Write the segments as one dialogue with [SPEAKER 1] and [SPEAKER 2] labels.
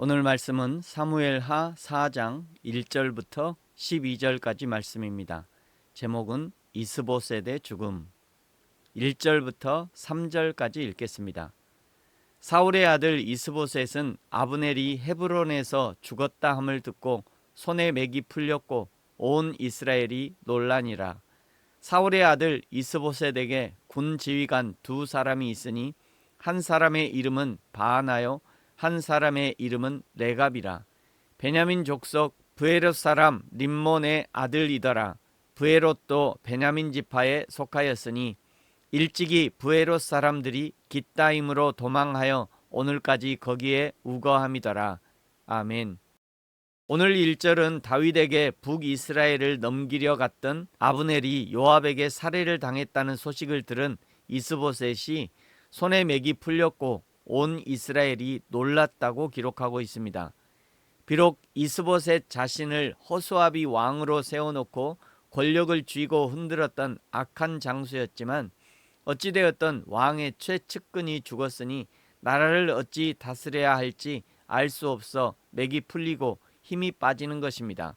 [SPEAKER 1] 오늘 말씀은 사무엘하 4장 1절부터 12절까지 말씀입니다. 제목은 이스보셋의 죽음. 1절부터 3절까지 읽겠습니다. 사울의 아들 이스보셋은 아브넬이 헤브론에서 죽었다 함을 듣고 손에 맥이 풀렸고 온 이스라엘이 놀라니라. 사울의 아들 이스보셋에게 군 지휘관 두 사람이 있으니 한 사람의 이름은 바하나요 한 사람의 이름은 레갑이라. 베냐민 족속 브에롯 사람 림몬의 아들이더라. 브에롯도 베냐민 지파에 속하였으니 일찍이 브에롯 사람들이 깃다임으로 도망하여 오늘까지 거기에 우거함이더라. 아멘. 오늘 1절은 다윗에게 북이스라엘을 넘기려 갔던 아브넬이 요압에게 살해를 당했다는 소식을 들은 이스보셋이 손에 맥이 풀렸고 온 이스라엘이 놀랐다고 기록하고 있습니다. 비록 이스보셋 자신을 호수아비 왕으로 세워놓고 권력을 쥐고 흔들었던 악한 장수였지만 어찌되었던 왕의 최측근이 죽었으니 나라를 어찌 다스려야 할지 알 수 없어 맥이 풀리고 힘이 빠지는 것입니다.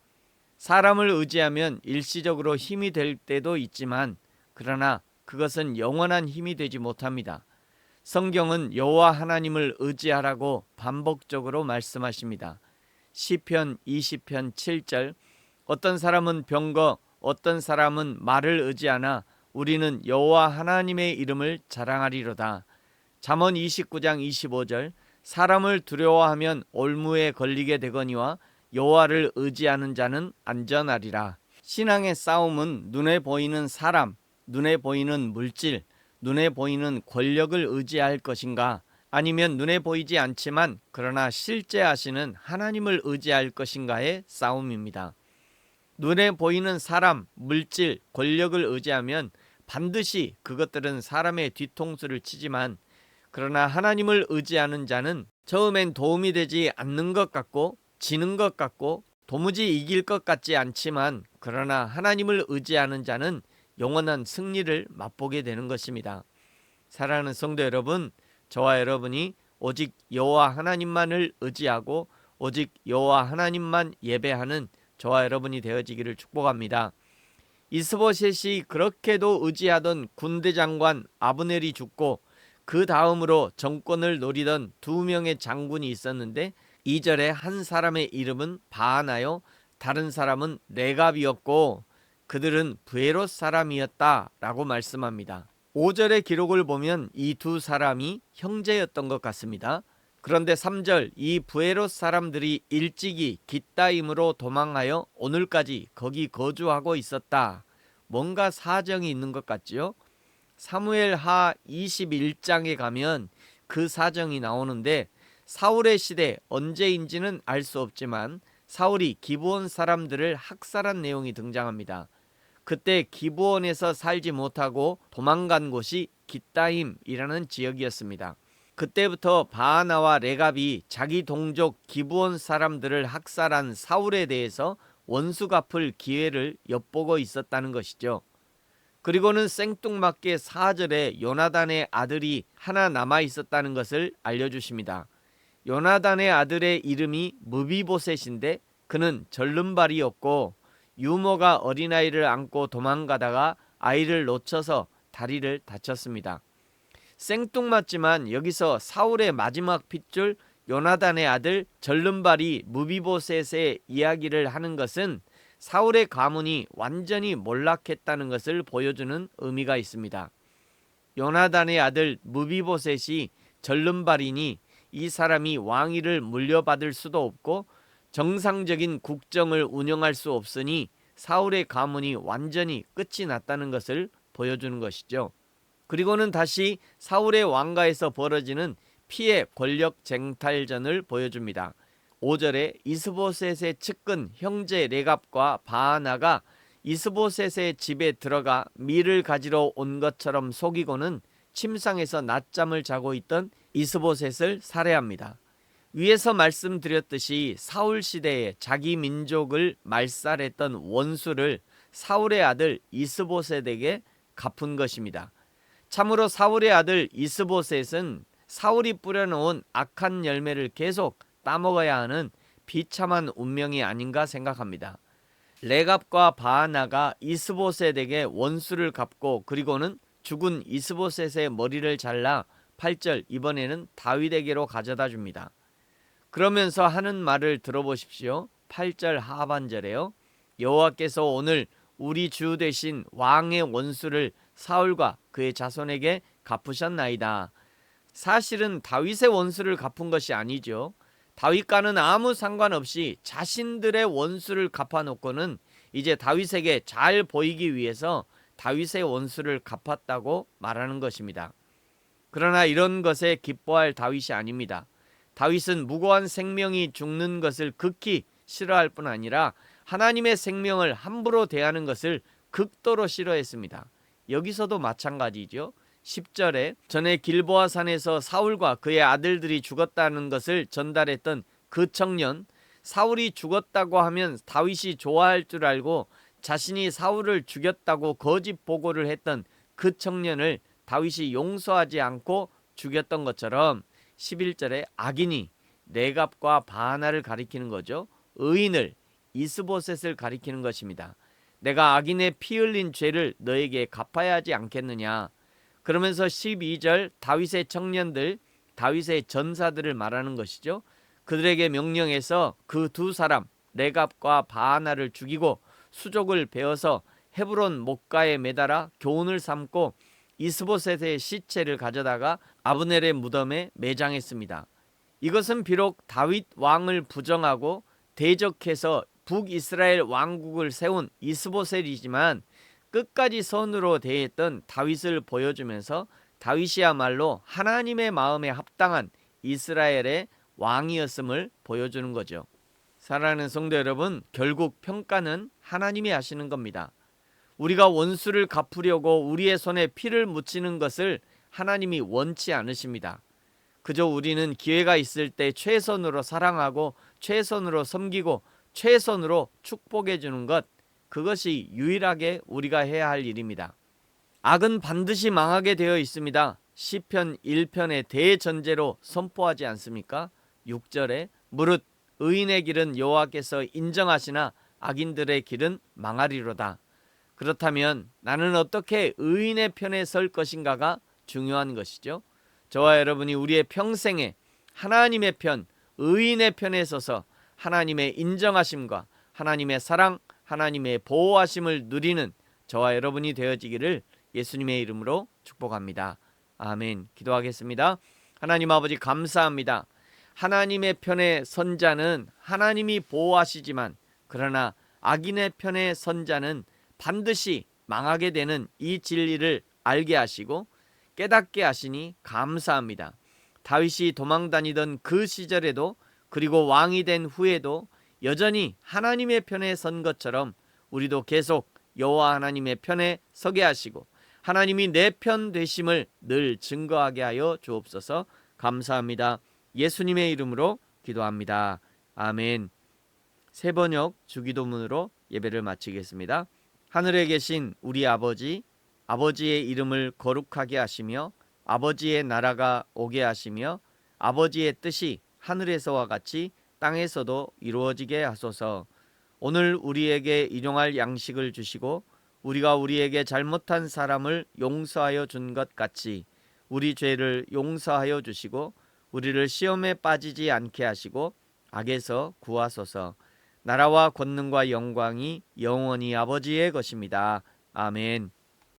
[SPEAKER 1] 사람을 의지하면 일시적으로 힘이 될 때도 있지만 그러나 그것은 영원한 힘이 되지 못합니다. 성경은 여호와 하나님을 의지하라고 반복적으로 말씀하십니다. 시편 20편 7절 어떤 사람은 병거 어떤 사람은 말을 의지하나 우리는 여호와 하나님의 이름을 자랑하리로다. 잠언 29장 25절 사람을 두려워하면 올무에 걸리게 되거니와 여호와를 의지하는 자는 안전하리라. 신앙의 싸움은 눈에 보이는 사람, 눈에 보이는 물질, 눈에 보이는 권력을 의지할 것인가 아니면 눈에 보이지 않지만 그러나 실제 하시는 하나님을 의지할 것인가의 싸움입니다. 눈에 보이는 사람, 물질, 권력을 의지하면 반드시 그것들은 사람의 뒤통수를 치지만 그러나 하나님을 의지하는 자는 처음엔 도움이 되지 않는 것 같고 지는 것 같고 도무지 이길 것 같지 않지만 그러나 하나님을 의지하는 자는 영원한 승리를 맛보게 되는 것입니다. 사랑하는 성도 여러분, 저와 여러분이 오직 여호와 하나님만을 의지하고 오직 여호와 하나님만 예배하는 저와 여러분이 되어지기를 축복합니다. 이스보셋이 그렇게도 의지하던 군대 장관 아브넬이 죽고 그 다음으로 정권을 노리던 두 명의 장군이 있었는데 2절에 한 사람의 이름은 바하나요 다른 사람은 레갑이었고 그들은 브에롯 사람이었다라고 말씀합니다. 5절의 기록을 보면 이 두 사람이 형제였던 것 같습니다. 그런데 3절 이 브에롯 사람들이 일찍이 깃다임으로 도망하여 오늘까지 거기 거주하고 있었다. 뭔가 사정이 있는 것 같지요? 사무엘하 21장에 가면 그 사정이 나오는데 사울의 시대 언제인지는 알 수 없지만 사울이 기브온 사람들을 학살한 내용이 등장합니다. 그때 기브온에서 살지 못하고 도망간 곳이 깃다임이라는 지역이었습니다. 그때부터 바하나와 레갑이 자기 동족 기브온 사람들을 학살한 사울에 대해서 원수 갚을 기회를 엿보고 있었다는 것이죠. 그리고는 생뚱맞게 4절에 요나단의 아들이 하나 남아 있었다는 것을 알려주십니다. 요나단의 아들의 이름이 무비보셋인데 그는 절름발이었고 유모가 어린아이를 안고 도망가다가 아이를 놓쳐서 다리를 다쳤습니다. 생뚱맞지만 여기서 사울의 마지막 핏줄 요나단의 아들 절름발이 무비보셋의 이야기를 하는 것은 사울의 가문이 완전히 몰락했다는 것을 보여주는 의미가 있습니다. 요나단의 아들 무비보셋이 절름발이니 이 사람이 왕위를 물려받을 수도 없고 정상적인 국정을 운영할 수 없으니 사울의 가문이 완전히 끝이 났다는 것을 보여주는 것이죠. 그리고는 다시 사울의 왕가에서 벌어지는 피해 권력 쟁탈전을 보여줍니다. 5절에 이스보셋의 측근 형제 레갑과 바하나가 이스보셋의 집에 들어가 밀을 가지러 온 것처럼 속이고는 침상에서 낮잠을 자고 있던 이스보셋을 살해합니다. 위에서 말씀드렸듯이 사울 시대에 자기 민족을 말살했던 원수를 사울의 아들 이스보셋에게 갚은 것입니다. 참으로 사울의 아들 이스보셋은 사울이 뿌려놓은 악한 열매를 계속 따먹어야 하는 비참한 운명이 아닌가 생각합니다. 레갑과 바하나가 이스보셋에게 원수를 갚고 그리고는 죽은 이스보셋의 머리를 잘라 8절 이번에는 다윗에게로 가져다 줍니다. 그러면서 하는 말을 들어보십시오. 8절 하반절에요. 여호와께서 오늘 우리 주 되신 왕의 원수를 사울과 그의 자손에게 갚으셨나이다. 사실은 다윗의 원수를 갚은 것이 아니죠. 다윗과는 아무 상관없이 자신들의 원수를 갚아놓고는 이제 다윗에게 잘 보이기 위해서 다윗의 원수를 갚았다고 말하는 것입니다. 그러나 이런 것에 기뻐할 다윗이 아닙니다. 다윗은 무고한 생명이 죽는 것을 극히 싫어할 뿐 아니라 하나님의 생명을 함부로 대하는 것을 극도로 싫어했습니다. 여기서도 마찬가지죠. 10절에 전에 길보아 산에서 사울과 그의 아들들이 죽었다는 것을 전달했던 그 청년, 사울이 죽었다고 하면 다윗이 좋아할 줄 알고 자신이 사울을 죽였다고 거짓 보고를 했던 그 청년을 다윗이 용서하지 않고 죽였던 것처럼 11절에 악인이 레갑과 바하나를 가리키는 거죠. 의인을 이스보셋을 가리키는 것입니다. 내가 악인의 피 흘린 죄를 너에게 갚아야 하지 않겠느냐. 그러면서 12절 다윗의 청년들, 다윗의 전사들을 말하는 것이죠. 그들에게 명령해서 그 두 사람 레갑과 바하나를 죽이고 수족을 베어서 헤브론 목가에 매달아 교훈을 삼고 이스보셋의 시체를 가져다가 아브넬의 무덤에 매장했습니다. 이것은 비록 다윗 왕을 부정하고 대적해서 북이스라엘 왕국을 세운 이스보셋이지만 끝까지 선으로 대했던 다윗을 보여주면서 다윗이야말로 하나님의 마음에 합당한 이스라엘의 왕이었음을 보여주는 거죠. 사랑하는 성도 여러분, 결국 평가는 하나님이 하시는 겁니다. 우리가 원수를 갚으려고 우리의 손에 피를 묻히는 것을 하나님이 원치 않으십니다. 그저 우리는 기회가 있을 때 최선으로 사랑하고 최선으로 섬기고 최선으로 축복해 주는 것, 그것이 유일하게 우리가 해야 할 일입니다. 악은 반드시 망하게 되어 있습니다. 시편 1편의 대전제로 선포하지 않습니까? 6절에 무릇 의인의 길은 여호와께서 인정하시나 악인들의 길은 망하리로다. 그렇다면 나는 어떻게 의인의 편에 설 것인가가 중요한 것이죠. 저와 여러분이 우리의 평생에 하나님의 편, 의인의 편에 서서 하나님의 인정하심과 하나님의 사랑, 하나님의 보호하심을 누리는 저와 여러분이 되어지기를 예수님의 이름으로 축복합니다. 아멘. 기도하겠습니다. 하나님 아버지 감사합니다. 하나님의 편에 선 자는 하나님이 보호하시지만 그러나 악인의 편에 선 자는 반드시 망하게 되는 이 진리를 알게 하시고 깨닫게 하시니 감사합니다. 다윗이 도망다니던 그 시절에도 그리고 왕이 된 후에도 여전히 하나님의 편에 선 것처럼 우리도 계속 여호와 하나님의 편에 서게 하시고 하나님이 내 편 되심을 늘 증거하게 하여 주옵소서. 감사합니다. 예수님의 이름으로 기도합니다. 아멘. 새번역 주기도문으로 예배를 마치겠습니다. 하늘에 계신 우리 아버지, 아버지의 이름을 거룩하게 하시며 아버지의 나라가 오게 하시며 아버지의 뜻이 하늘에서와 같이 땅에서도 이루어지게 하소서. 오늘 우리에게 일용할 양식을 주시고 우리가 우리에게 잘못한 사람을 용서하여 준 것 같이 우리 죄를 용서하여 주시고 우리를 시험에 빠지지 않게 하시고 악에서 구하소서. 나라와 권능과 영광이 영원히 아버지의 것입니다. 아멘.